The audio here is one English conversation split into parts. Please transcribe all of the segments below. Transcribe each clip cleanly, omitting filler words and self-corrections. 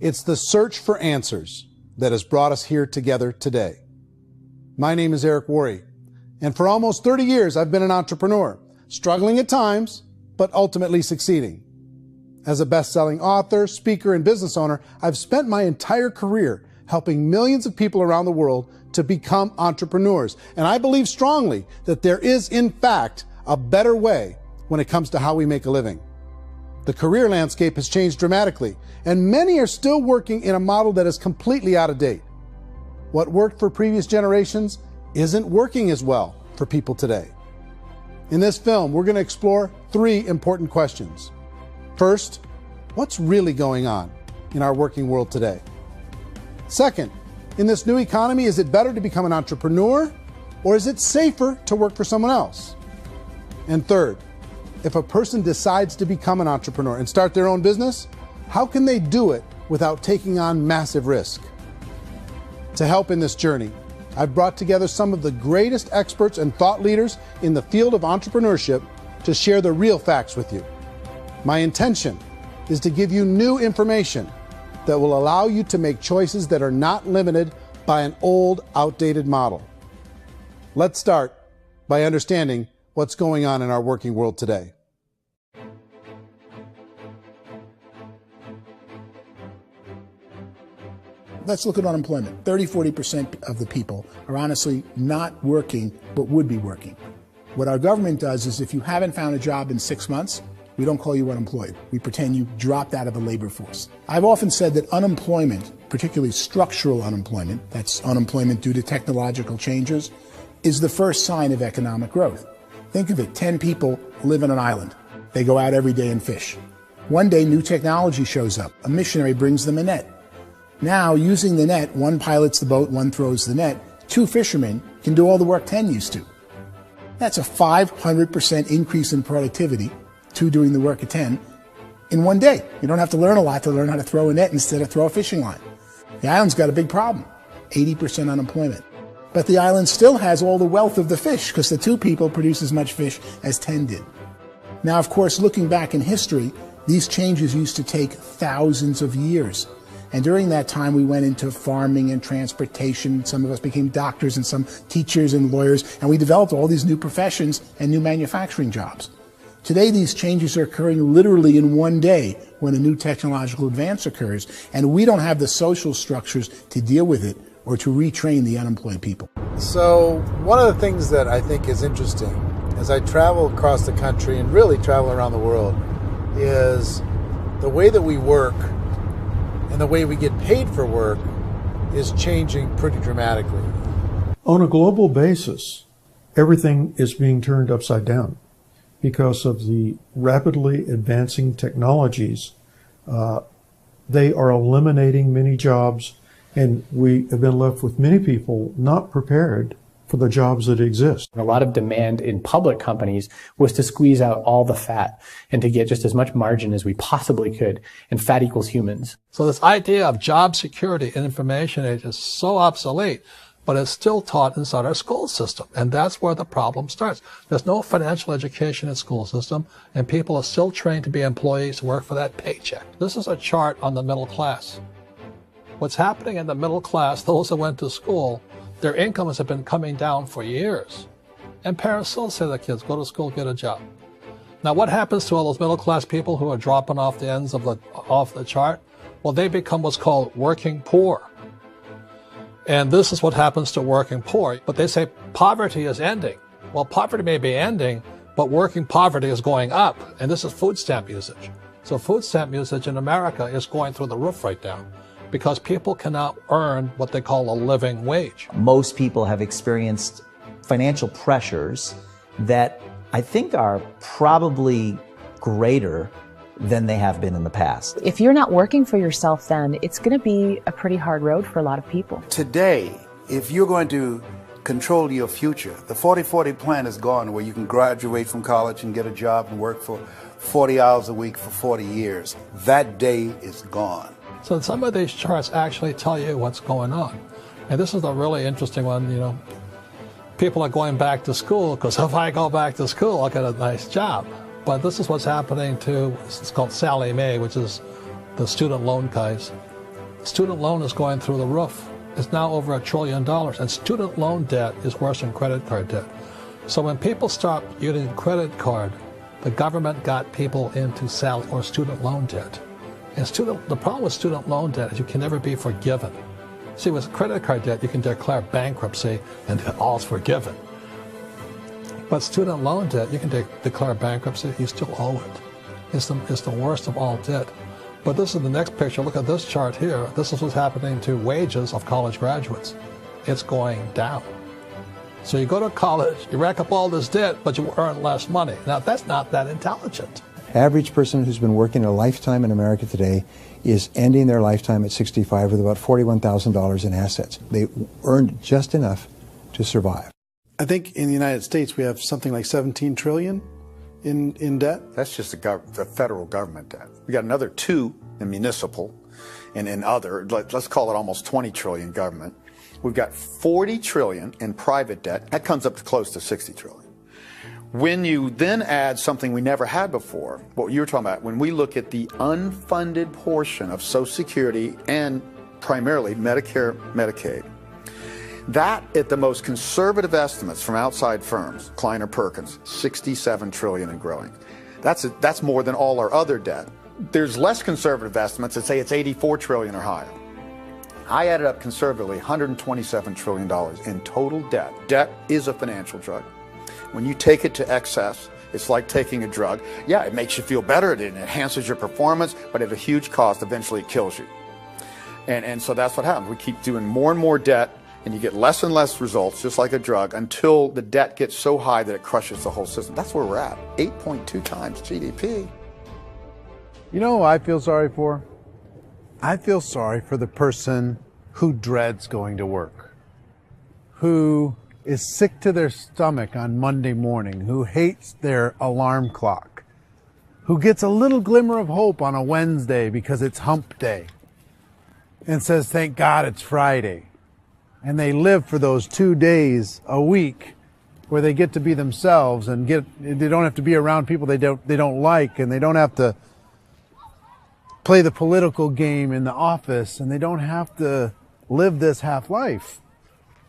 It's the search for answers that has brought us here together today. My name is Worre, and for almost 30 years I've been an entrepreneur, struggling at times, but ultimately succeeding. As a best-selling author, speaker, and business owner, I've spent my entire career helping millions of people around the world to become entrepreneurs. And I believe strongly that there is, in fact, a better way when it comes to how we make a living. The career landscape has changed dramatically, and many are still working in a model that is completely out of date. What worked for previous generations isn't working as well for people today. In this film, we're going to explore 3 important questions. First, what's really going on in our working world today? Second, in this new economy, is it better to become an entrepreneur, or is it safer to work for someone else? And third, if a person decides to become an entrepreneur and start their own business, how can they do it without taking on massive risk? To help in this journey, I've brought together some of the greatest experts and thought leaders in the field of entrepreneurship to share the real facts with you. My intention is to give you new information that will allow you to make choices that are not limited by an old, outdated model. Let's start by understanding what's going on in our working world today. Let's look at unemployment. 30–40% of the people are honestly not working, but would be working. What our government does is if you haven't found a job in 6 months, we don't call you unemployed. We pretend you dropped out of the labor force. I've often said that unemployment, particularly structural unemployment, that's unemployment due to technological changes, is the first sign of economic growth. Think of it, 10 people live on an island. They go out every day and fish. One day, new technology shows up. A missionary brings them a net. Now, using the net, one pilots the boat, one throws the net. 2 fishermen can do all the work 10 used to. That's a 500% increase in productivity, 2 doing the work of 10, in one day. You don't have to learn a lot to learn how to throw a net instead of throw a fishing line. The island's got a big problem, 80% unemployment. But the island still has all the wealth of the fish because the 2 people produce as much fish as 10 did. Now, of course, looking back in history, these changes used to take thousands of years. And during that time, we went into farming and transportation. Some of us became doctors and some teachers and lawyers, and we developed all these new professions and new manufacturing jobs. Today, these changes are occurring literally in one day when a new technological advance occurs, and we don't have the social structures to deal with it or to retrain the unemployed people. So one of the things that I think is interesting as I travel across the country and really travel around the world is the way that we work and the way we get paid for work is changing pretty dramatically. On a global basis, everything is being turned upside down because of the rapidly advancing technologies. They are eliminating many jobs, and we have been left with many people not prepared for the jobs that exist. A lot of demand in public companies was to squeeze out all the fat and to get just as much margin as we possibly could, and fat equals humans. So this idea of job security in information age is so obsolete, but it's still taught inside our school system, and that's where the problem starts. There's no financial education in school system, and people are still trained to be employees who work for that paycheck. This is a chart on the middle class. What's happening in the middle class, those that went to school, their incomes have been coming down for years. And parents still say to their kids, go to school, get a job. Now what happens to all those middle class people who are dropping off the ends of off the chart? Well, they become what's called working poor. And this is what happens to working poor. But they say poverty is ending. Well, poverty may be ending, but working poverty is going up. And this is food stamp usage. So food stamp usage in America is going through the roof right now, because people cannot earn what they call a living wage. Most people have experienced financial pressures that I think are probably greater than they have been in the past. If you're not working for yourself, then it's going to be a pretty hard road for a lot of people. Today, if you're going to control your future, the 40-40 plan is gone, where you can graduate from college and get a job and work for 40 hours a week for 40 years. That day is gone. So some of these charts actually tell you what's going on. And this is a really interesting one, you know. People are going back to school because if I go back to school, I'll get a nice job. But this is what's happening to, it's called Sallie Mae, which is the student loan guys. student loan is going through the roof. It's now over $1 trillion, and student loan debt is worse than credit card debt. So when people stopped using credit card, the government got people into student loan debt. And the problem with student loan debt is you can never be forgiven. See, with credit card debt, you can declare bankruptcy and all's forgiven. But student loan debt, you can declare bankruptcy, you still owe it. It's the worst of all debt. But this is the next picture. Look at this chart here. This is what's happening to wages of college graduates. It's going down. So you go to college, you rack up all this debt, but you earn less money. Now, that's not that intelligent. Average person who's been working a lifetime in America today is ending their lifetime at 65 with about $41,000 in assets. They earned just enough to survive. I think in the United States we have something like 17 trillion in debt. That's just the federal government debt. We got another 2 in municipal and in other, let's call it almost 20 trillion government. We've got 40 trillion in private debt. That comes up to close to 60 trillion. When you then add something we never had before, what you were talking about, when we look at the unfunded portion of Social Security and primarily Medicare, Medicaid, that at the most conservative estimates from outside firms, Kleiner Perkins, 67 trillion and growing. That's more than all our other debt. There's less conservative estimates that say it's 84 trillion or higher. I added up conservatively $127 trillion in total debt. Debt is a financial drug. When you take it to excess, it's like taking a drug. Yeah, it makes you feel better, it enhances your performance, but at a huge cost, eventually it kills you. And so that's what happens. We keep doing more and more debt, and you get less and less results, just like a drug, until the debt gets so high that it crushes the whole system. That's where we're at, 8.2 times GDP. You know who I feel sorry for? I feel sorry for the person who dreads going to work, who is sick to their stomach on Monday morning, who hates their alarm clock, who gets a little glimmer of hope on a Wednesday because it's hump day and says, thank God it's Friday. And they live for those 2 days a week where they get to be themselves and they don't have to be around people they don't like, and they don't have to play the political game in the office, and they don't have to live this half life.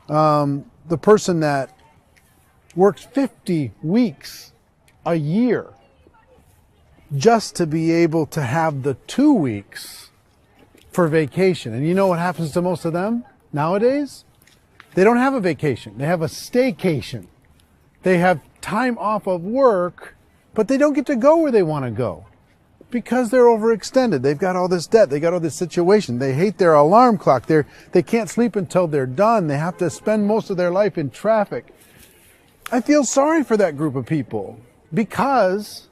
The person that works 50 weeks a year just to be able to have the 2 weeks for vacation. And you know what happens to most of them nowadays? They don't have a vacation. They have a staycation. They have time off of work, but they don't get to go where they want to go because they're overextended. They've got all this debt. They got all this situation. They hate their alarm clock. They can't sleep until they're done. They have to spend most of their life in traffic. I feel sorry for that group of people because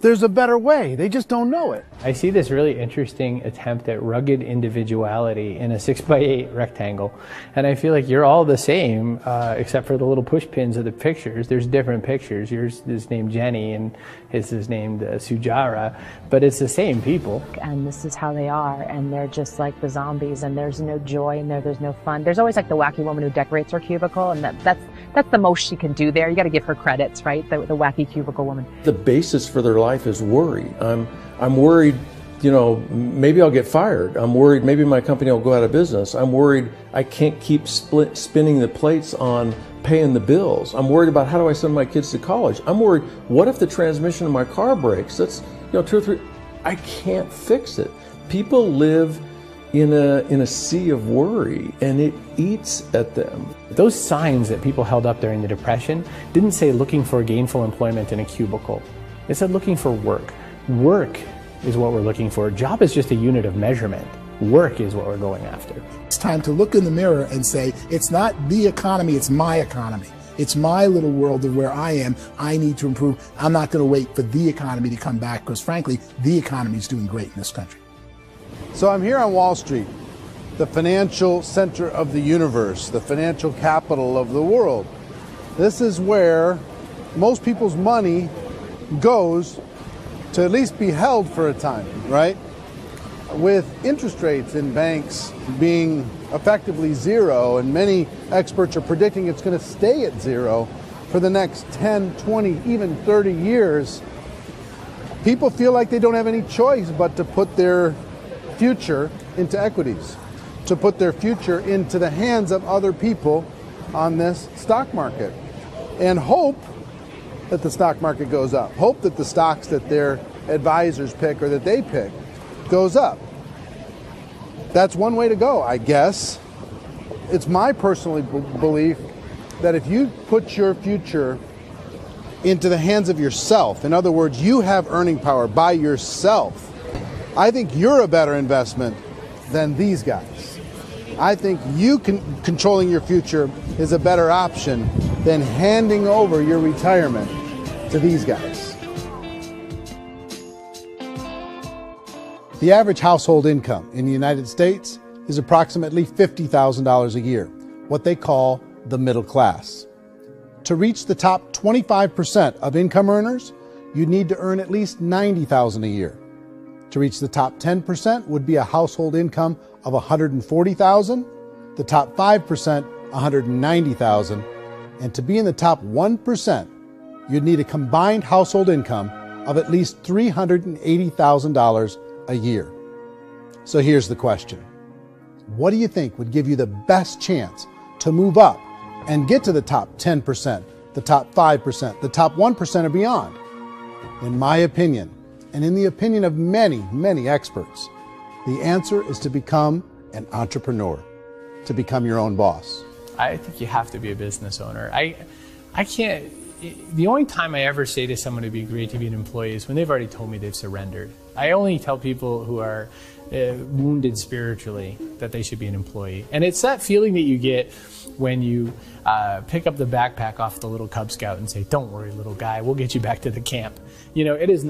there's a better way. They just don't know it. I see this really interesting attempt at rugged individuality in a 6x8 rectangle. And I feel like you're all the same, except for the little push pins of the pictures. There's different pictures. Yours is named Jenny and his is named Sujara, but it's the same people. And this is how they are, and they're just like the zombies, and there's no joy in there, there's no fun. There's always like the wacky woman who decorates her cubicle, and that's the most she can do there. You got to give her credits, right? The wacky cubicle woman. The basis for their life is worry. I'm worried, you know, maybe I'll get fired. I'm worried maybe my company will go out of business. I'm worried I can't keep spinning the plates on paying the bills. I'm worried about how do I send my kids to college. I'm worried, what if the transmission of my car breaks? That's, you know, 2 or 3, I can't fix it. People live in a sea of worry, and it eats at them. Those signs that people held up during the Depression didn't say looking for gainful employment in a cubicle. It said looking for work. Work is what we're looking for. Job is just a unit of measurement. Work is what we're going after. It's time to look in the mirror and say, it's not the economy, it's my economy. It's my little world of where I am. I need to improve. I'm not going to wait for the economy to come back, because frankly, the economy is doing great in this country. So I'm here on Wall Street, the financial center of the universe, the financial capital of the world. This is where most people's money goes to at least be held for a time, right? With interest rates in banks being effectively zero, and many experts are predicting it's going to stay at zero for the next 10, 20, even 30 years, people feel like they don't have any choice but to put their future into equities, to put their future into the hands of other people on this stock market, and hope that the stock market goes up. Hope that the stocks that their advisors pick or that they pick goes up. That's one way to go, I guess. It's my personal belief that if you put your future into the hands of yourself, in other words, you have earning power by yourself, I think you're a better investment than these guys. I think you controlling your future is a better option than handing over your retirement to these guys. The average household income in the United States is approximately $50,000 a year, what they call the middle class. To reach the top 25% of income earners, you'd need to earn at least $90,000 a year. To reach the top 10% would be a household income of $140,000, the top 5%, $190,000, and to be in the top 1%, you'd need a combined household income of at least $380,000 a year. So here's the question. What do you think would give you the best chance to move up and get to the top 10%, the top 5%, the top 1% or beyond? In my opinion, and in the opinion of many, many experts, the answer is to become an entrepreneur, to become your own boss. I think you have to be a business owner. I can't, the only time I ever say to someone it'd be great to be an employee is when they've already told me they've surrendered. I only tell people who are wounded spiritually that they should be an employee. And it's that feeling that you get when you pick up the backpack off the little Cub Scout and say, "Don't worry, little guy, we'll get you back to the camp." You know, it is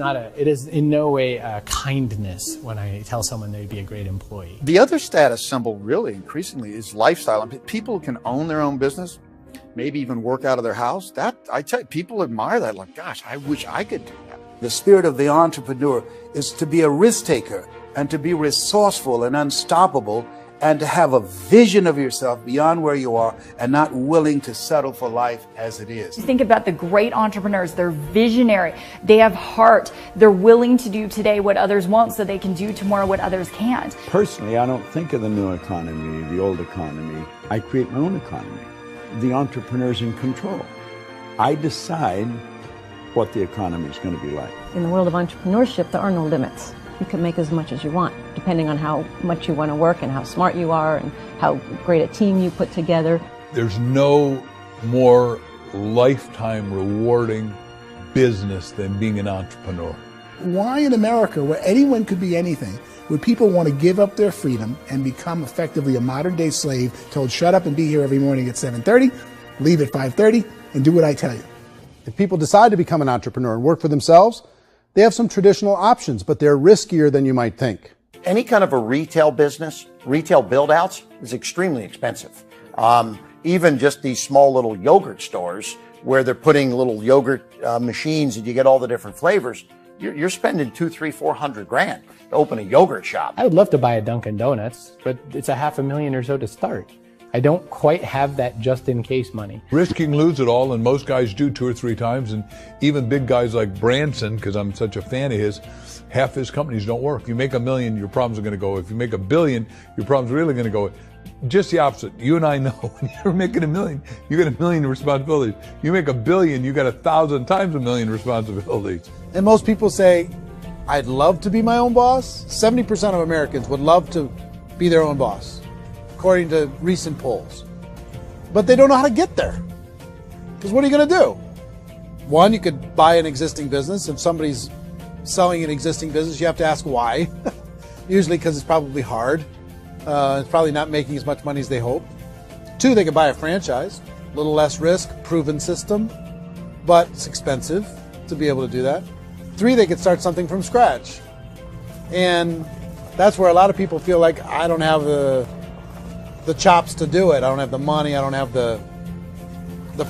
in no way a kindness when I tell someone they'd be a great employee. The other status symbol really increasingly is lifestyle. And people can own their own business, maybe even work out of their house. That, I tell you, people admire that. Like, gosh, I wish I could do that. The spirit of the entrepreneur is to be a risk taker and to be resourceful and unstoppable and to have a vision of yourself beyond where you are and not willing to settle for life as it is. Think about the great entrepreneurs. They're visionary. They have heart. They're willing to do today what others won't so they can do tomorrow what others can't. Personally, I don't think of the new economy, the old economy. I create my own economy. The entrepreneur's in control. I decide what the economy is going to be like. In the world of entrepreneurship, there are no limits. You can make as much as you want, depending on how much you want to work and how smart you are and how great a team you put together. There's no more lifetime rewarding business than being an entrepreneur. Why in America, where anyone could be anything, would people want to give up their freedom and become effectively a modern-day slave, told shut up and be here every morning at 7:30, leave at 5:30, and do what I tell you? If people decide to become an entrepreneur and work for themselves, they have some traditional options, but they're riskier than you might think. Any kind of a retail business, retail build-outs is extremely expensive. Even just these small little yogurt stores where they're putting little yogurt machines and you get all the different flavors, you're spending $200,000, $300,000, $400,000 to open a yogurt shop. I would love to buy a Dunkin' Donuts, but it's $500,000 or so to start. I don't quite have that just-in-case money. Risking lose it all, and most guys do 2 or 3 times, and even big guys like Branson, because I'm such a fan of his, half his companies don't work. If you make $1 million, your problems are going to go. If you make $1 billion, your problems are really going to go. Just the opposite. You and I know when you're making $1 million, you get $1 million responsibilities. You make $1 billion, you got 1,000 times $1 million responsibilities. And most people say, I'd love to be my own boss. 70% of Americans would love to be their own boss, according to recent polls. But they don't know how to get there. Because what are you going to do? One, you could buy an existing business. If somebody's selling an existing business, you have to ask why. Usually because it's probably hard. It's probably not making as much money as they hope. 2, they could buy a franchise. A little less risk, proven system, but it's expensive to be able to do that. 3, they could start something from scratch. And that's where a lot of people feel like, I don't have the chops to do it. I don't have the money. I don't have the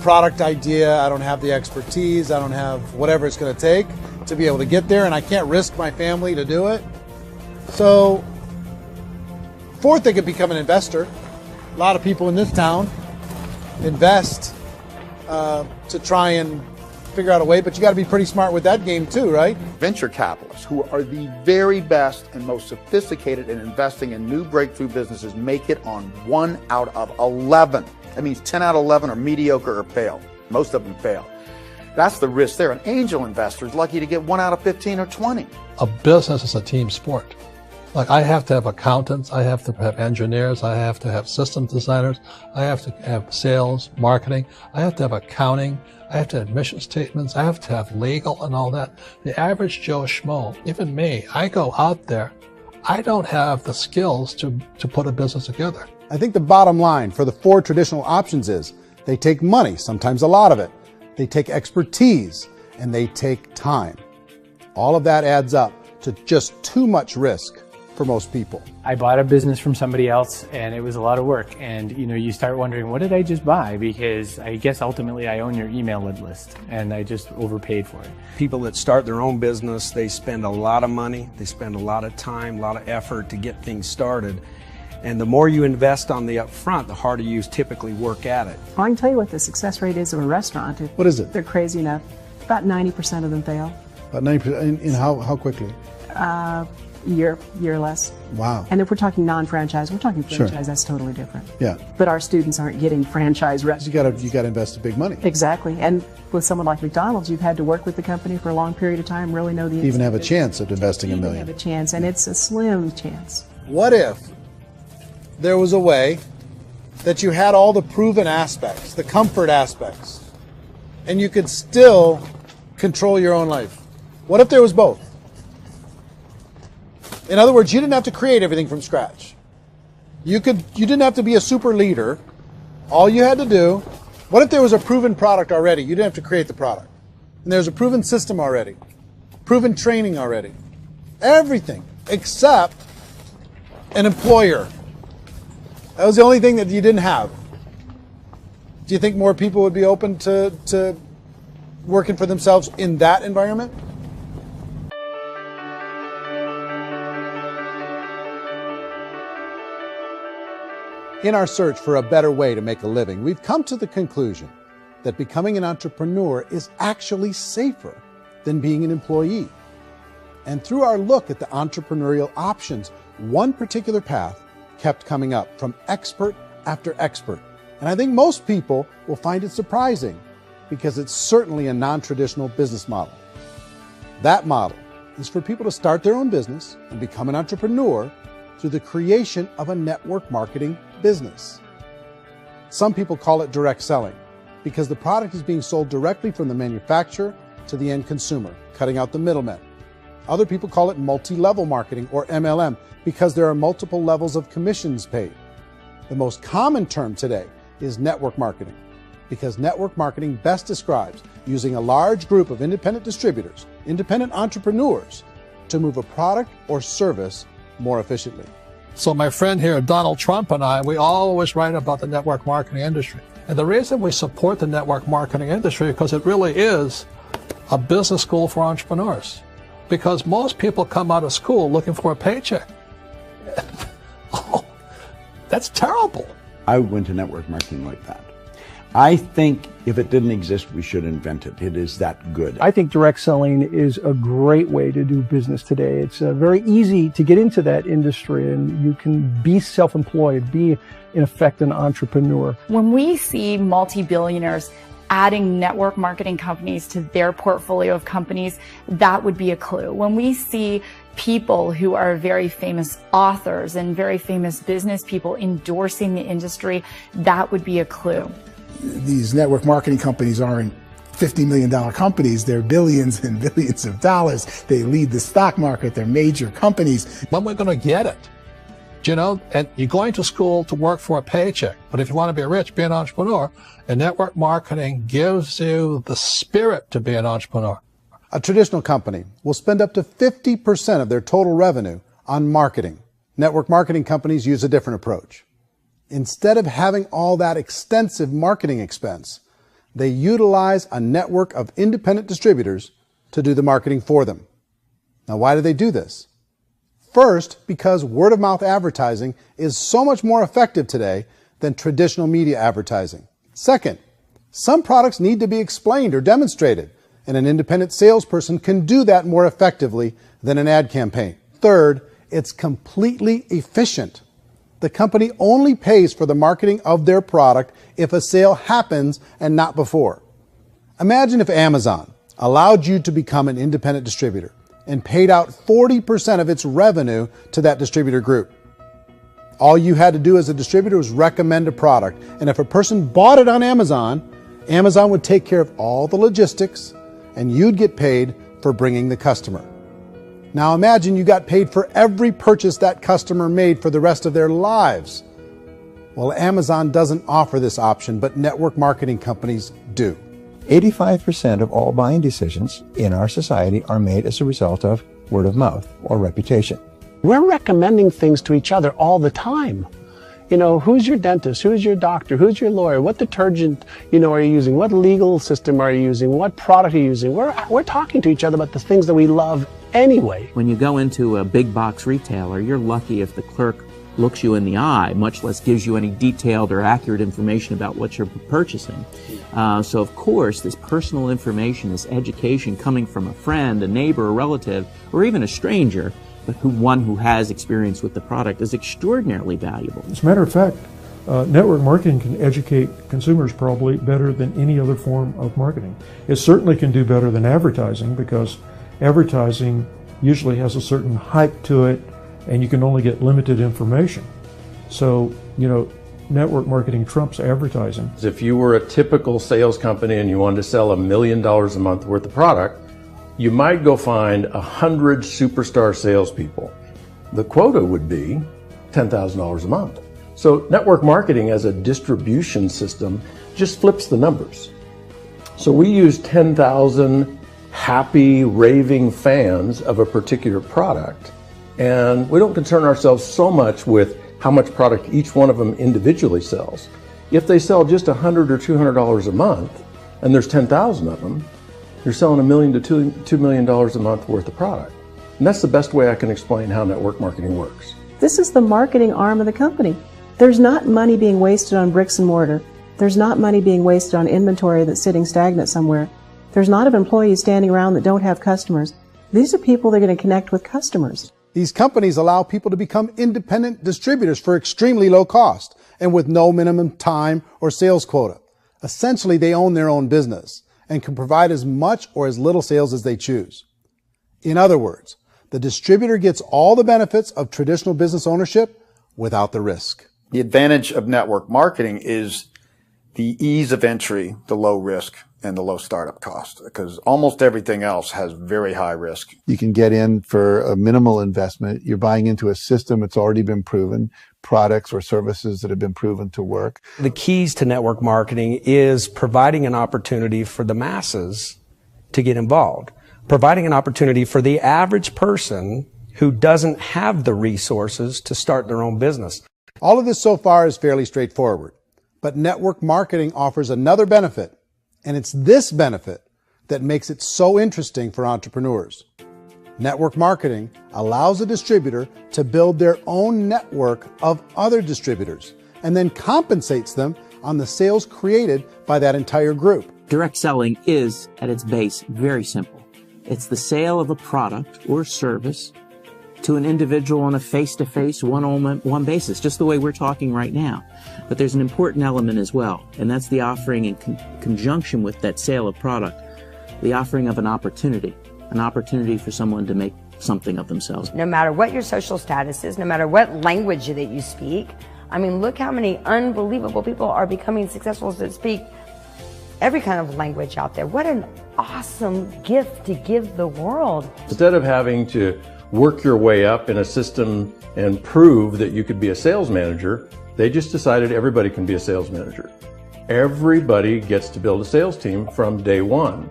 product idea. I don't have the expertise. I don't have whatever it's going to take to be able to get there, and I can't risk my family to do it. So, 4th, they could become an investor. A lot of people in this town invest to try and figure out a way, but you got to be pretty smart with that game too, right? Venture capitalists, who are the very best and most sophisticated in investing in new breakthrough businesses, make it on 1 out of 11. That means 10 out of 11 are mediocre or fail. Most of them fail. That's the risk there. An angel investor is lucky to get 1 out of 15 or 20. A business is a team sport. Like, I have to have accountants, I have to have engineers, I have to have systems designers, I have to have sales, marketing, I have to have accounting, I have to have mission statements, I have to have legal and all that. The average Joe Schmo, even me, I go out there, I don't have the skills to put a business together. I think the bottom line for the 4 traditional options is they take money, sometimes a lot of it. They take expertise, and they take time. All of that adds up to just too much risk for most people. I bought a business from somebody else and it was a lot of work. And you start wondering, what did I just buy? Because I guess ultimately I own your email list and I just overpaid for it. People that start their own business, they spend a lot of money, they spend a lot of time, a lot of effort to get things started. And the more you invest on the upfront, the harder you typically work at it. I can tell you what the success rate is of a restaurant. What is it? They're crazy enough. About 90% of them fail. About 90%, in how quickly? Year less. Wow. And if we're talking non-franchise, we're talking franchise, Sure. That's totally different. Yeah. But our students aren't getting franchise restaurants. You got to invest big money. Exactly. And with someone like McDonald's, you've had to work with the company for a long period of time, really know the Even have a chance of investing $1 million. have a chance, and it's a slim chance. What if there was a way that you had all the proven aspects, the comfort aspects, and you could still control your own life? What if there was both? In other words, you didn't have to create everything from scratch. You didn't have to be a super leader. All you had to do, what if there was a proven product already? You didn't have to create the product. And there's a proven system already, proven training already. Everything except an employer. That was the only thing that you didn't have. Do you think more people would be open to working for themselves in that environment? In our search for a better way to make a living, we've come to the conclusion that becoming an entrepreneur is actually safer than being an employee. And through our look at the entrepreneurial options, one particular path kept coming up from expert after expert. And I think most people will find it surprising because it's certainly a non-traditional business model. That model is for people to start their own business and become an entrepreneur through the creation of a network marketing business. Some people call it direct selling because the product is being sold directly from the manufacturer to the end consumer, cutting out the middlemen. Other people call it multi-level marketing, or MLM, because there are multiple levels of commissions paid. The most common term today is network marketing, because network marketing best describes using a large group of independent distributors, independent entrepreneurs, to move a product or service more efficiently. So my friend here, Donald Trump, and I, we always write about the network marketing industry. And the reason we support the network marketing industry is because it really is a business school for entrepreneurs. Because most people come out of school looking for a paycheck. Oh, that's terrible. I went to network marketing like that. I think if it didn't exist, we should invent it. It is that good. I think direct selling is a great way to do business today. It's very easy to get into that industry, and you can be self-employed, be, in effect, an entrepreneur. When we see multi-billionaires adding network marketing companies to their portfolio of companies, that would be a clue. When we see people who are very famous authors and very famous business people endorsing the industry, that would be a clue. These network marketing companies aren't $50 million companies. They're billions and billions of dollars. They lead the stock market. They're major companies. When we're going to get it? You know, and you're going to school to work for a paycheck. But if you want to be rich, be an entrepreneur. And network marketing gives you the spirit to be an entrepreneur. A traditional company will spend up to 50% of their total revenue on marketing. Network marketing companies use a different approach. Instead of having all that extensive marketing expense, they utilize a network of independent distributors to do the marketing for them. Now, why do they do this? First, because word-of-mouth advertising is so much more effective today than traditional media advertising. Second, some products need to be explained or demonstrated and an independent salesperson can do that more effectively than an ad campaign. Third, it's completely efficient. The company only pays for the marketing of their product if a sale happens and not before. Imagine if Amazon allowed you to become an independent distributor and paid out 40% of its revenue to that distributor group. All you had to do as a distributor was recommend a product, and if a person bought it on Amazon, Amazon would take care of all the logistics, and you'd get paid for bringing the customer. Now imagine you got paid for every purchase that customer made for the rest of their lives. Well, Amazon doesn't offer this option, but network marketing companies do. 85% of all buying decisions in our society are made as a result of word of mouth or reputation. We're recommending things to each other all the time. You know, who's your dentist? Who's your doctor? Who's your lawyer? What detergent, are you using? What legal system are you using? What product are you using? We're talking to each other about the things that we love anyway. When you go into a big box retailer, you're lucky if the clerk looks you in the eye, much less gives you any detailed or accurate information about what you're purchasing. So of course, this personal information, this education coming from a friend, a neighbor, a relative, or even a stranger, but one who has experience with the product is extraordinarily valuable. As a matter of fact, network marketing can educate consumers probably better than any other form of marketing. It certainly can do better than advertising, because advertising usually has a certain hype to it and you can only get limited information. So, network marketing trumps advertising. If you were a typical sales company and you wanted to sell $1 million a month worth of product, you might go find 100 superstar salespeople. The quota would be $10,000 a month. So network marketing as a distribution system just flips the numbers. So we use 10,000 happy, raving fans of a particular product, and we don't concern ourselves so much with how much product each one of them individually sells. If they sell just $100 or $200 a month, and there's 10,000 of them, you're selling $1 million to $2 million a month worth of product. And that's the best way I can explain how network marketing works. This is the marketing arm of the company. There's not money being wasted on bricks and mortar. There's not money being wasted on inventory that's sitting stagnant somewhere. There's not of employees standing around that don't have customers. These are people that are going to connect with customers. These companies allow people to become independent distributors for extremely low cost and with no minimum time or sales quota. Essentially, they own their own business and can provide as much or as little sales as they choose. In other words, the distributor gets all the benefits of traditional business ownership without the risk. The advantage of network marketing is the ease of entry, the low risk, and the low startup cost, because almost everything else has very high risk. You can get in for a minimal investment. You're buying into a system that's already been proven, products or services that have been proven to work. The keys to network marketing is providing an opportunity for the masses to get involved, providing an opportunity for the average person who doesn't have the resources to start their own business. All of this so far is fairly straightforward, but network marketing offers another benefit, and it's this benefit that makes it so interesting for entrepreneurs. Network marketing allows a distributor to build their own network of other distributors and then compensates them on the sales created by that entire group. Direct selling is, at its base, very simple. It's the sale of a product or service to an individual on a face-to-face, one-on-one basis, just the way we're talking right now. But there's an important element as well, and that's the offering in conjunction with that sale of product, the offering of an opportunity for someone to make something of themselves. No matter what your social status is, no matter what language that you speak, I mean, look how many unbelievable people are becoming successful that speak every kind of language out there. What an awesome gift to give the world. Instead of having to work your way up in a system and prove that you could be a sales manager, they just decided everybody can be a sales manager. Everybody gets to build a sales team from day one.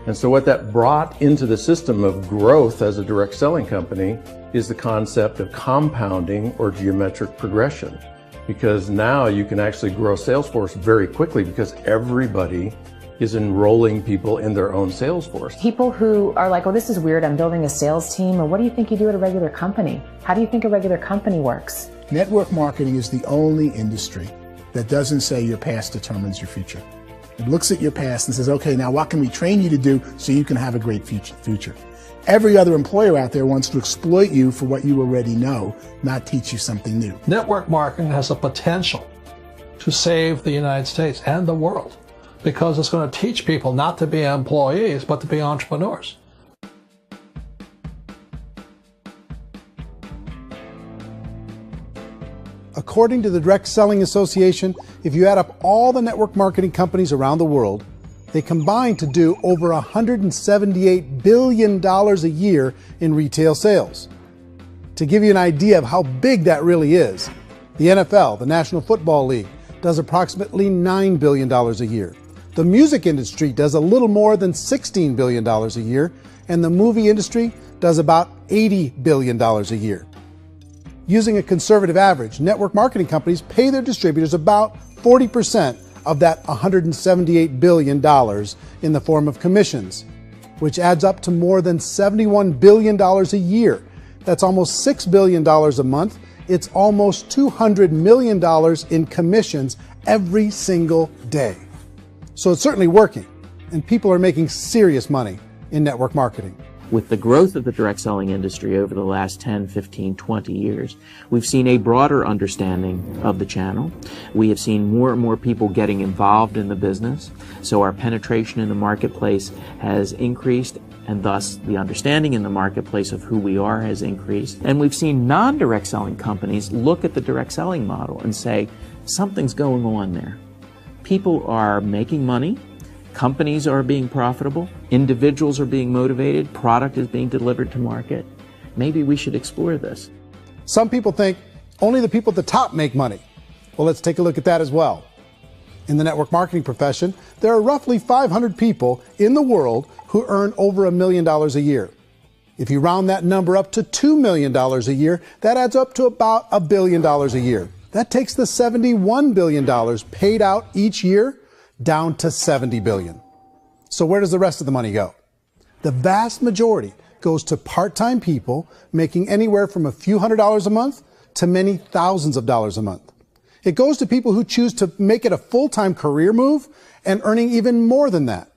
And so what that brought into the system of growth as a direct selling company is the concept of compounding or geometric progression. Because now you can actually grow a sales force very quickly because everybody is enrolling people in their own sales force. People who are like, oh, this is weird, I'm building a sales team, or what do you think you do at a regular company? How do you think a regular company works? Network marketing is the only industry that doesn't say your past determines your future. It looks at your past and says, okay, now what can we train you to do so you can have a great future? Every other employer out there wants to exploit you for what you already know, not teach you something new. Network marketing has the potential to save the United States and the world because it's going to teach people not to be employees, but to be entrepreneurs. According to the Direct Selling Association, if you add up all the network marketing companies around the world, they combine to do over $178 billion a year in retail sales. To give you an idea of how big that really is, the NFL, the National Football League, does approximately $9 billion a year. The music industry does a little more than $16 billion a year, and the movie industry does about $80 billion a year. Using a conservative average, network marketing companies pay their distributors about 40% of that $178 billion in the form of commissions, which adds up to more than $71 billion a year. That's almost $6 billion a month. It's almost $200 million in commissions every single day. So it's certainly working, and people are making serious money in network marketing. With the growth of the direct selling industry over the last 10, 15, 20 years, we've seen a broader understanding of the channel. We have seen more and more people getting involved in the business, so our penetration in the marketplace has increased, and thus the understanding in the marketplace of who we are has increased. And we've seen non-direct selling companies look at the direct selling model and say, something's going on there. People are making money. Companies are being profitable, individuals are being motivated, product is being delivered to market. Maybe we should explore this. Some people think only the people at the top make money. Well, let's take a look at that as well. In the network marketing profession, there are roughly 500 people in the world who earn over $1 million a year. If you round that number up to $2 million a year, that adds up to about $1 billion a year. That takes the $71 billion paid out each year down to $70 billion. So where does the rest of the money go? The vast majority goes to part-time people making anywhere from a few $100s a month to many thousands of dollars a month. It goes to people who choose to make it a full-time career move and earning even more than that.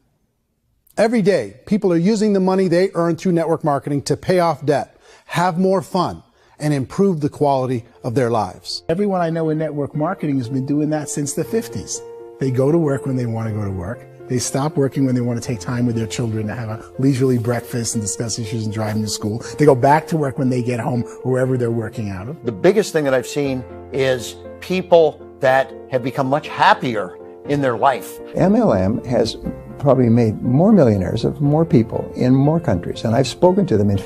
Every day, people are using the money they earn through network marketing to pay off debt, have more fun, and improve the quality of their lives. Everyone I know in network marketing has been doing that since the 50s. They go to work when they want to go to work. They stop working when they want to take time with their children to have a leisurely breakfast and discuss issues and drive them to school. They go back to work when they get home, wherever they're working out of. The biggest thing that I've seen is people that have become much happier in their life. MLM has probably made more millionaires of more people in more countries, and I've spoken to them in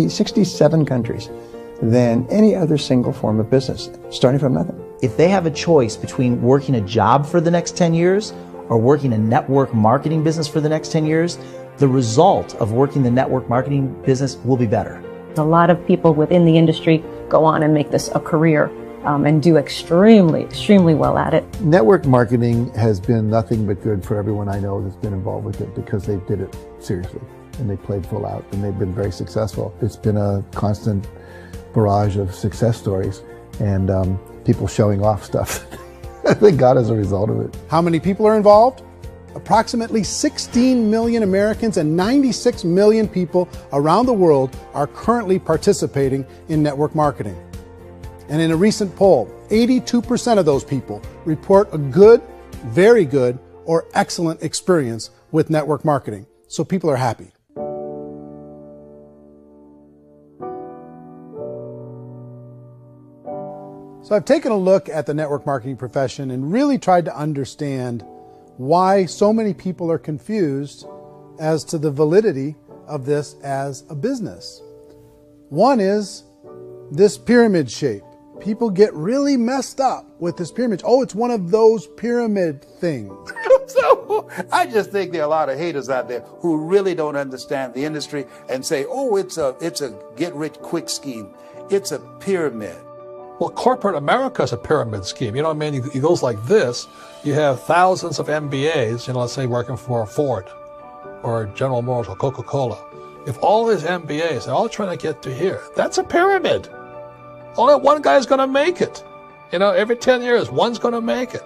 67 countries than any other single form of business, starting from nothing. If they have a choice between working a job for the next 10 years or working a network marketing business for the next 10 years, the result of working the network marketing business will be better. A lot of people within the industry go on and make this a career and do extremely well at it. Network marketing has been nothing but good for everyone I know that's been involved with it because they did it seriously and they played full out and they've been very successful. It's been a constant barrage of success stories and people showing off stuff they got as a result of it. How many people are involved? Approximately 16 million Americans and 96 million people around the world are currently participating in network marketing. And in a recent poll, 82% of those people report a good, very good, or excellent experience with network marketing. So people are happy. So I've taken a look at the network marketing profession and really tried to understand why so many people are confused as to the validity of this as a business. One is this pyramid shape. People get really messed up with this pyramid. Oh, it's one of those pyramid things. So I just think there are a lot of haters out there who really don't understand the industry and say, oh, it's a get-rich-quick scheme. It's a pyramid. Well, corporate America is a pyramid scheme. You know what I mean? It goes like this. You have thousands of MBAs, let's say working for Ford or General Motors or Coca-Cola. If all these MBAs, they're all trying to get to here, that's a pyramid. Only one guy's going to make it. Every 10 years, one's going to make it.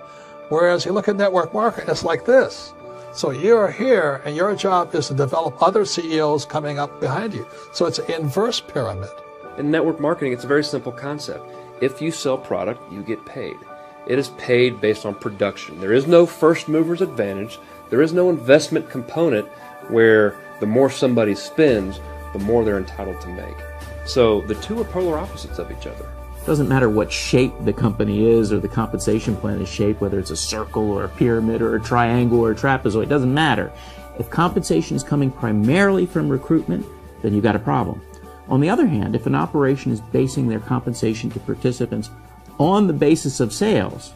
Whereas you look at network marketing, it's like this. So you're here, and your job is to develop other CEOs coming up behind you. So it's an inverse pyramid. In network marketing, it's a very simple concept. If you sell product, you get paid. It is paid based on production. There is no first mover's advantage. There is no investment component where the more somebody spends, the more they're entitled to make. So the two are polar opposites of each other. It doesn't matter what shape the company is or the compensation plan is shaped, whether it's a circle or a pyramid or a triangle or a trapezoid, it doesn't matter. If compensation is coming primarily from recruitment, then you've got a problem. On the other hand, if an operation is basing their compensation to participants on the basis of sales,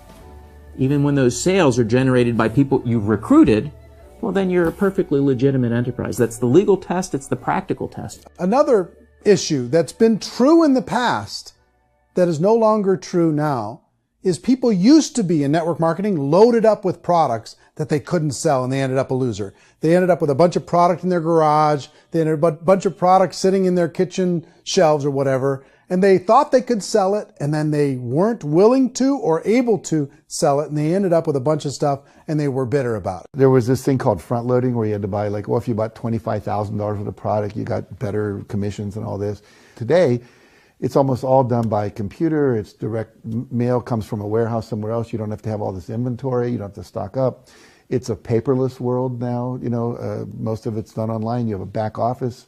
even when those sales are generated by people you've recruited, well, then you're a perfectly legitimate enterprise. That's the legal test. It's the practical test. Another issue that's been true in the past that is no longer true now is people used to be in network marketing loaded up with products that they couldn't sell, and they ended up a loser. They ended up with a bunch of product in their garage. They ended up with a bunch of products sitting in their kitchen shelves or whatever, and they thought they could sell it, and then they weren't willing to or able to sell it, and they ended up with a bunch of stuff, and they were bitter about it. There was this thing called front loading where you had to buy, like, well, if you bought $25,000 worth of product, you got better commissions and all this. Today, it's almost all done by computer. It's direct mail, comes from a warehouse somewhere else. You don't have to have all this inventory. You don't have to stock up. It's a paperless world now. Most of it's done online. You have a back office.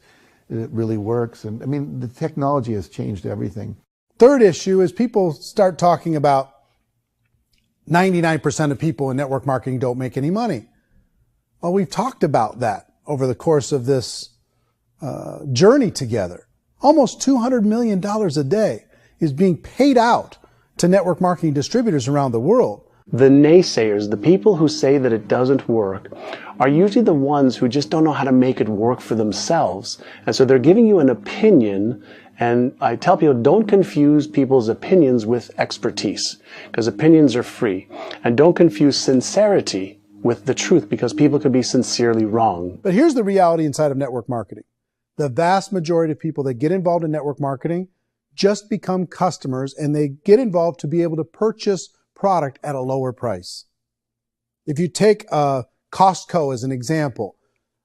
It really works. And I mean, the technology has changed everything. Third issue is people start talking about 99% of people in network marketing don't make any money. Well, we've talked about that over the course of this journey together. Almost $200 million a day is being paid out to network marketing distributors around the world. The naysayers, the people who say that it doesn't work, are usually the ones who just don't know how to make it work for themselves. And so they're giving you an opinion, and I tell people, don't confuse people's opinions with expertise, because opinions are free. And don't confuse sincerity with the truth, because people could be sincerely wrong. But here's the reality inside of network marketing. The vast majority of people that get involved in network marketing just become customers, and they get involved to be able to purchase product at a lower price. If you take Costco as an example,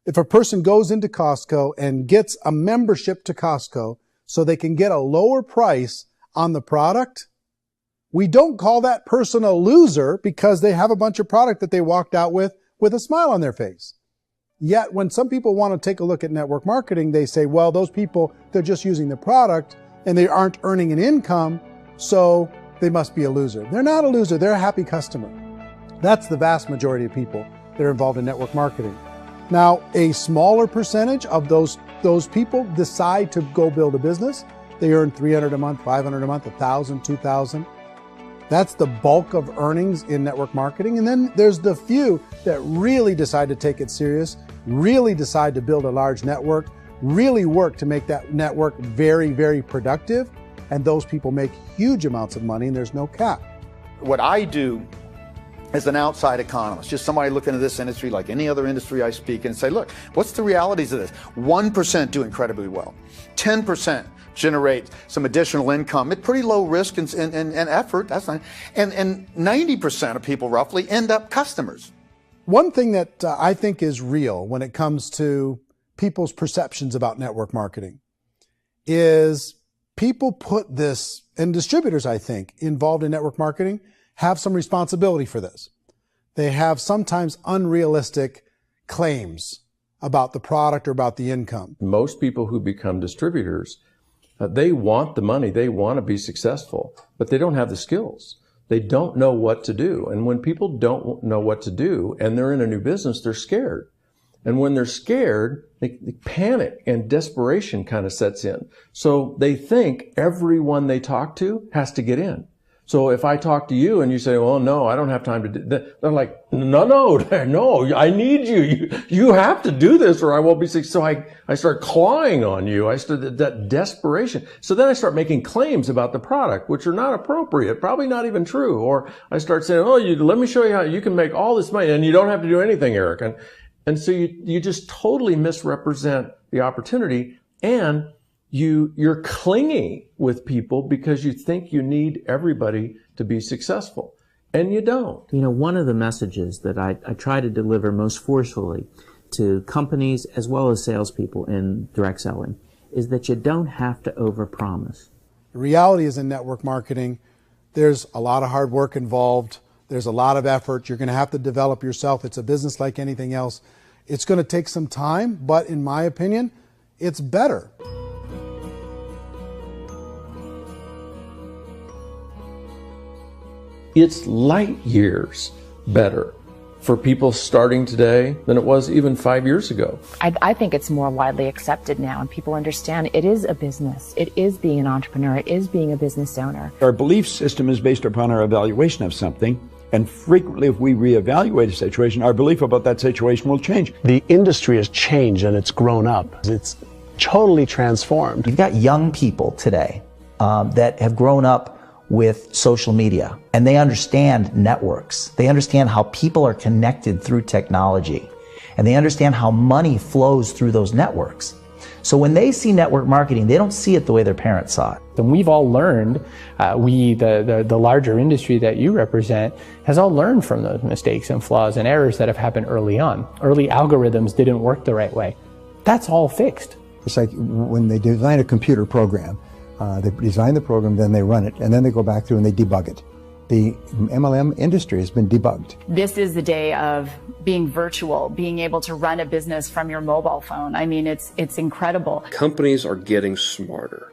if a person goes into Costco and gets a membership to Costco so they can get a lower price on the product, we don't call that person a loser because they have a bunch of product that they walked out with a smile on their face. Yet when some people want to take a look at network marketing, they say, well, those people, they're just using the product and they aren't earning an income, so they must be a loser. They're not a loser. They're a happy customer. That's the vast majority of people that are involved in network marketing. Now, a smaller percentage of those people decide to go build a business. They earn $300 a month, $500 a month, $1,000, $2,000. That's the bulk of earnings in network marketing. And then there's the few that really decide to take it serious, really decide to build a large network, really work to make that network very, very productive. And those people make huge amounts of money, and there's no cap. What I do as an outside economist, just somebody looking at this industry like any other industry I speak and say, look, what's the realities of this? 1% do incredibly well. 10% generate some additional income at pretty low risk and effort. That's not, and 90% of people roughly end up customers. One thing that I think is real when it comes to people's perceptions about network marketing is people put this, and distributors, I think, involved in network marketing have some responsibility for this. They have sometimes unrealistic claims about the product or about the income. Most people who become distributors, they want the money, they want to be successful, but they don't have the skills. They don't know what to do. And when people don't know what to do and they're in a new business, they're scared. And when they're scared, they panic and desperation kind of sets in. So they think everyone they talk to has to get in. So if I talk to you and you say, well, no, I don't have time to do that, they're like, no, I need you. You have to do this or I won't be successful. So I start clawing on you. I start that desperation. So then I start making claims about the product, which are not appropriate, probably not even true. Or I start saying, let me show you how you can make all this money and you don't have to do anything, Eric. And so you just totally misrepresent the opportunity, and you're clingy with people because you think you need everybody to be successful. And you don't. You know, one of the messages that I try to deliver most forcefully to companies as well as salespeople in direct selling is that you don't have to overpromise. The reality is in network marketing, there's a lot of hard work involved. There's a lot of effort. You're going to have to develop yourself. It's a business like anything else. It's going to take some time, but in my opinion, it's better. It's light years better for people starting today than it was even 5 years ago. I think it's more widely accepted now, and people understand it is a business. It is being an entrepreneur. It is being a business owner. Our belief system is based upon our evaluation of something, and frequently if we reevaluate a situation, our belief about that situation will change. The industry has changed and it's grown up. It's totally transformed. You've got young people today that have grown up with social media, and they understand networks. They understand how people are connected through technology, and they understand how money flows through those networks. So when they see network marketing, they don't see it the way their parents saw it. And we've all learned, the larger industry that you represent, has all learned from those mistakes and flaws and errors that have happened early on. Early algorithms didn't work the right way. That's all fixed. It's like when they design a computer program, they design the program, then they run it, and then they go back through and they debug it. The MLM industry has been debugged. This is the day of being virtual, being able to run a business from your mobile phone. I mean, it's incredible. Companies are getting smarter.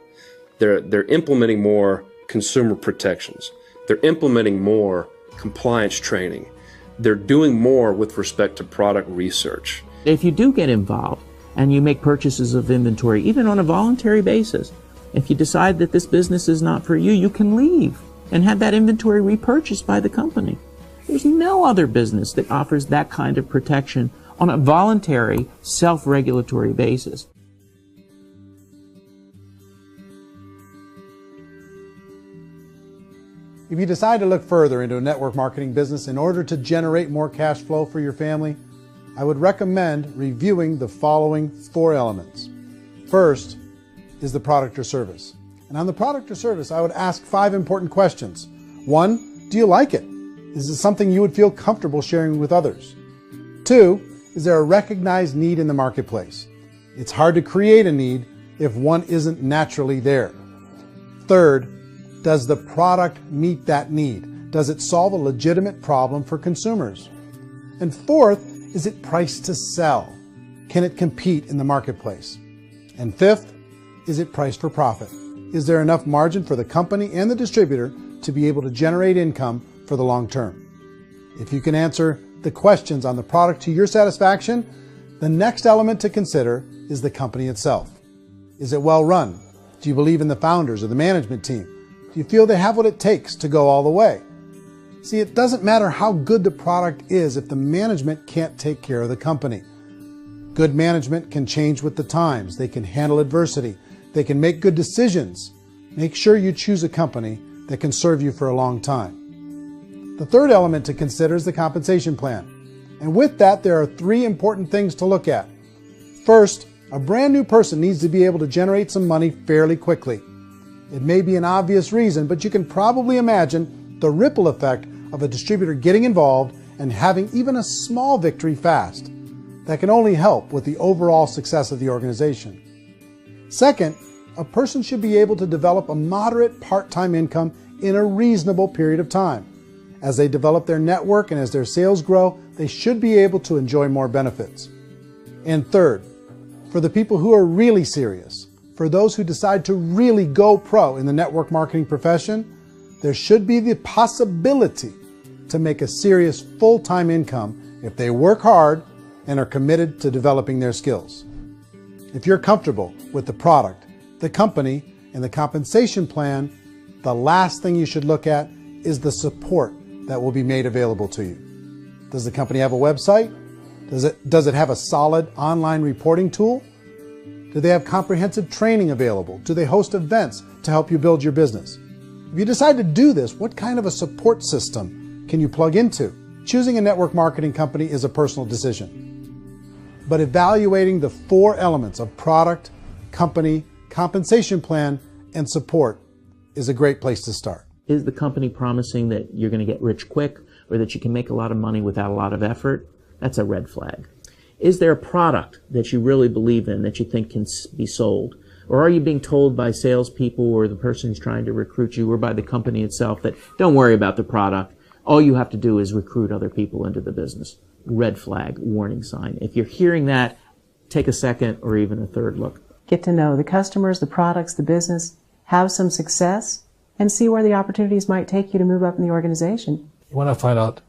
They're implementing more consumer protections. They're implementing more compliance training. They're doing more with respect to product research. If you do get involved and you make purchases of inventory, even on a voluntary basis, if you decide that this business is not for you, you can leave and have that inventory repurchased by the company. There's no other business that offers that kind of protection on a voluntary, self-regulatory basis. If you decide to look further into a network marketing business in order to generate more cash flow for your family, I would recommend reviewing the following 4 elements. First is the product or service. And on the product or service, I would ask 5 important questions. 1, do you like it? Is it something you would feel comfortable sharing with others? 2, is there a recognized need in the marketplace? It's hard to create a need if one isn't naturally there. 3rd, does the product meet that need? Does it solve a legitimate problem for consumers? And 4th, is it priced to sell? Can it compete in the marketplace? And 5th, is it priced for profit? Is there enough margin for the company and the distributor to be able to generate income for the long term? If you can answer the questions on the product to your satisfaction, the next element to consider is the company itself. Is it well run? Do you believe in the founders or the management team? Do you feel they have what it takes to go all the way? See, it doesn't matter how good the product is if the management can't take care of the company. Good management can change with the times. They can handle adversity. They can make good decisions. Make sure you choose a company that can serve you for a long time. The third element to consider is the compensation plan. And with that, there are 3 important things to look at. First, a brand new person needs to be able to generate some money fairly quickly. It may be an obvious reason, but you can probably imagine the ripple effect of a distributor getting involved and having even a small victory fast. That can only help with the overall success of the organization. Second, a person should be able to develop a moderate part-time income in a reasonable period of time. As they develop their network and as their sales grow, they should be able to enjoy more benefits. And third, for the people who are really serious, for those who decide to really go pro in the network marketing profession, there should be the possibility to make a serious full-time income if they work hard and are committed to developing their skills. If you're comfortable with the product, the company, and the compensation plan, the last thing you should look at is the support that will be made available to you. Does the company have a website? Does it have a solid online reporting tool? Do they have comprehensive training available? Do they host events to help you build your business? If you decide to do this, what kind of a support system can you plug into? Choosing a network marketing company is a personal decision. But evaluating the 4 elements of product, company, compensation plan, and support is a great place to start. Is the company promising that you're going to get rich quick or that you can make a lot of money without a lot of effort? That's a red flag. Is there a product that you really believe in that you think can be sold? Or are you being told by salespeople or the person who's trying to recruit you or by the company itself that don't worry about the product, all you have to do is recruit other people into the business? Red flag, warning sign. If you're hearing that, take a second or even a third look. Get to know the customers, the products, the business, have some success, and see where the opportunities might take you to move up in the organization. You want to find out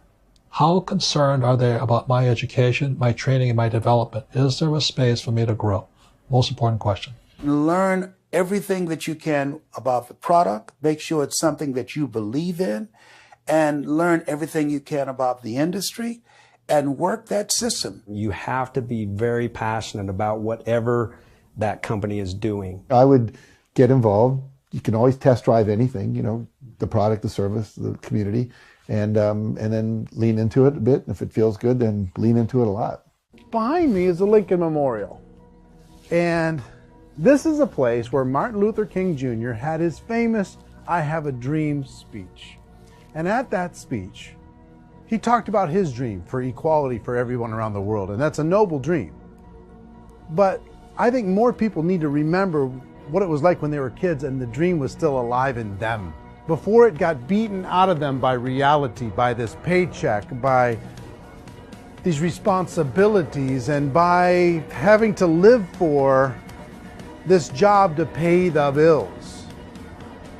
how concerned are they about my education, my training, and my development? Is there a space for me to grow? Most important question. Learn everything that you can about the product. Make sure it's something that you believe in, and learn everything you can about the industry and work that system. You have to be very passionate about whatever that company is doing. I would get involved. You can always test drive anything, you know, the product, the service, the community, and then lean into it a bit. If it feels good, then lean into it a lot. Behind me is the Lincoln Memorial. And this is a place where Martin Luther King Jr. had his famous "I Have a Dream" speech. And at that speech, he talked about his dream for equality for everyone around the world. And that's a noble dream. But I think more people need to remember what it was like when they were kids and the dream was still alive in them. Before it got beaten out of them by reality, by this paycheck, by these responsibilities, and by having to live for this job to pay the bills.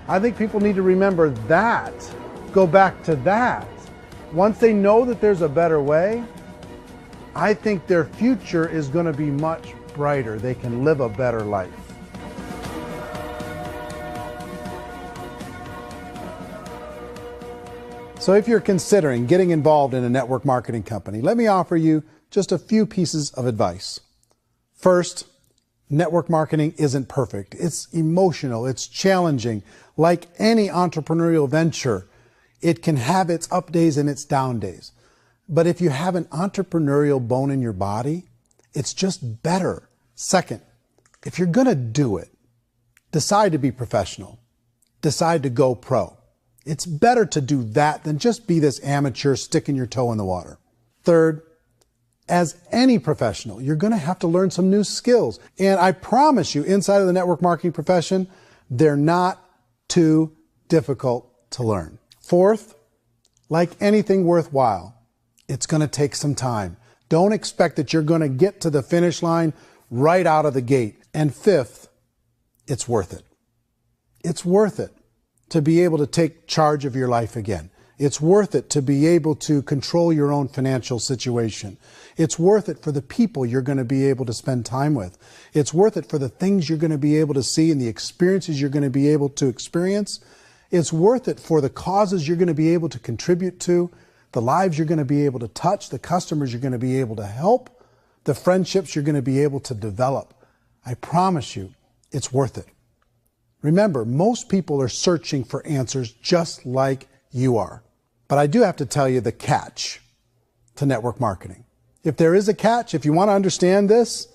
I think people need to remember that, go back to that. Once they know that there's a better way, I think their future is going to be much brighter. They can live a better life. So if you're considering getting involved in a network marketing company, let me offer you just a few pieces of advice. First, network marketing isn't perfect. It's emotional, it's challenging. Like any entrepreneurial venture, it can have its up days and its down days. But if you have an entrepreneurial bone in your body, it's just better. Second, if you're gonna do it, decide to be professional. Decide to go pro. It's better to do that than just be this amateur sticking your toe in the water. Third, as any professional, you're going to have to learn some new skills. And I promise you, inside of the network marketing profession, they're not too difficult to learn. Fourth, like anything worthwhile, it's going to take some time. Don't expect that you're going to get to the finish line right out of the gate. And fifth, it's worth it. It's worth it to be able to take charge of your life again. It's worth it to be able to control your own financial situation. It's worth it for the people you're going to be able to spend time with. It's worth it for the things you're going to be able to see and the experiences you're going to be able to experience. It's worth it for the causes you're going to be able to contribute to, the lives you're going to be able to touch, the customers you're going to be able to help, the friendships you're going to be able to develop. I promise you, it's worth it. Remember, most people are searching for answers just like you are. But I do have to tell you the catch to network marketing. If there is a catch, if you want to understand this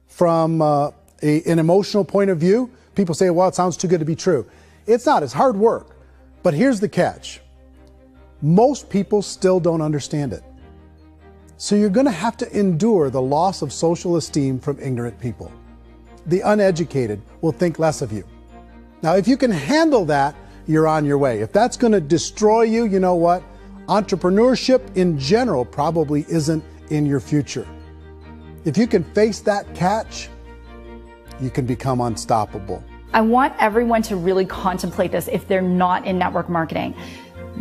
from an emotional point of view, people say, well, it sounds too good to be true. It's not. It's hard work. But here's the catch. Most people still don't understand it. So you're going to have to endure the loss of social esteem from ignorant people. The uneducated will think less of you. Now, if you can handle that, you're on your way. If that's going to destroy you, you know what? Entrepreneurship in general probably isn't in your future. If you can face that catch, you can become unstoppable. I want everyone to really contemplate this if they're not in network marketing.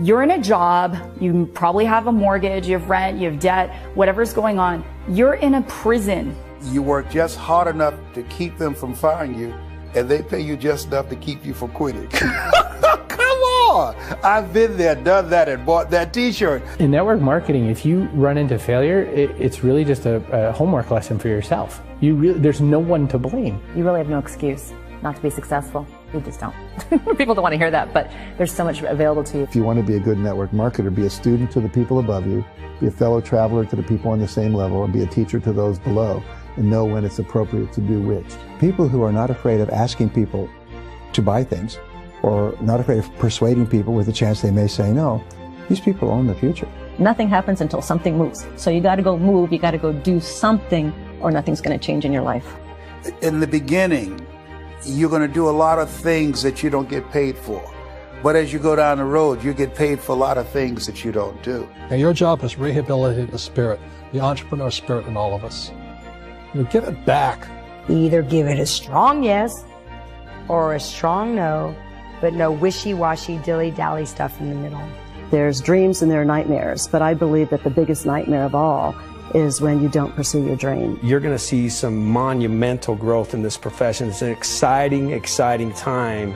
You're in a job, you probably have a mortgage, you have rent, you have debt, whatever's going on. You're in a prison. You work just hard enough to keep them from firing you, and they pay you just enough to keep you from quitting. Come on! I've been there, done that, and bought that t-shirt. In network marketing, if you run into failure, it's really just a homework lesson for yourself. There's no one to blame. You really have no excuse not to be successful. You just don't. People don't want to hear that, but there's so much available to you. If you want to be a good network marketer, be a student to the people above you, be a fellow traveler to the people on the same level, and be a teacher to those below, and know when it's appropriate to do which. People who are not afraid of asking people to buy things or not afraid of persuading people with a chance they may say no. These people own the future. Nothing happens until something moves. So you got to go move, you got to go do something, or nothing's going to change in your life. In the beginning, you're going to do a lot of things that you don't get paid for. But as you go down the road, you get paid for a lot of things that you don't do. And your job is rehabilitate the spirit, the entrepreneur spirit in all of us. You give it back. Either give it a strong yes or a strong no, but no wishy-washy, dilly-dally stuff in the middle. There's dreams and there are nightmares, but I believe that the biggest nightmare of all is when you don't pursue your dream. You're going to see some monumental growth in this profession. It's an exciting, exciting time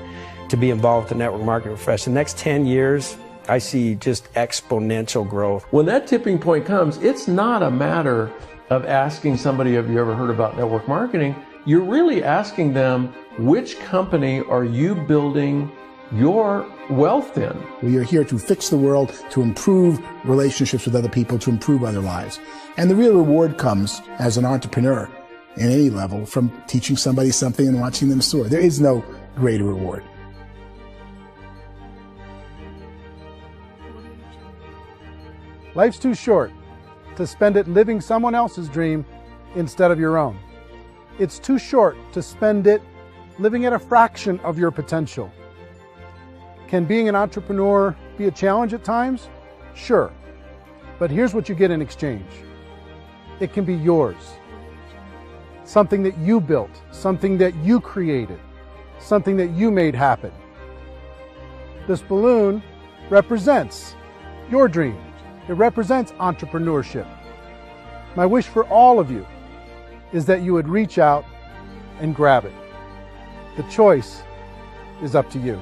to be involved with the network marketing profession. The next 10 years, I see just exponential growth. When that tipping point comes, it's not a matter of asking somebody, have you ever heard about network marketing? You're really asking them, which company are you building your wealth in? We are here to fix the world, to improve relationships with other people, to improve other lives. And the real reward comes as an entrepreneur in any level from teaching somebody something and watching them soar. There is no greater reward. Life's too short to spend it living someone else's dream instead of your own. It's too short to spend it living at a fraction of your potential. Can being an entrepreneur be a challenge at times? Sure. But here's what you get in exchange. It can be yours. Something that you built, something that you created, something that you made happen. This balloon represents your dream. It represents entrepreneurship. My wish for all of you is that you would reach out and grab it. The choice is up to you.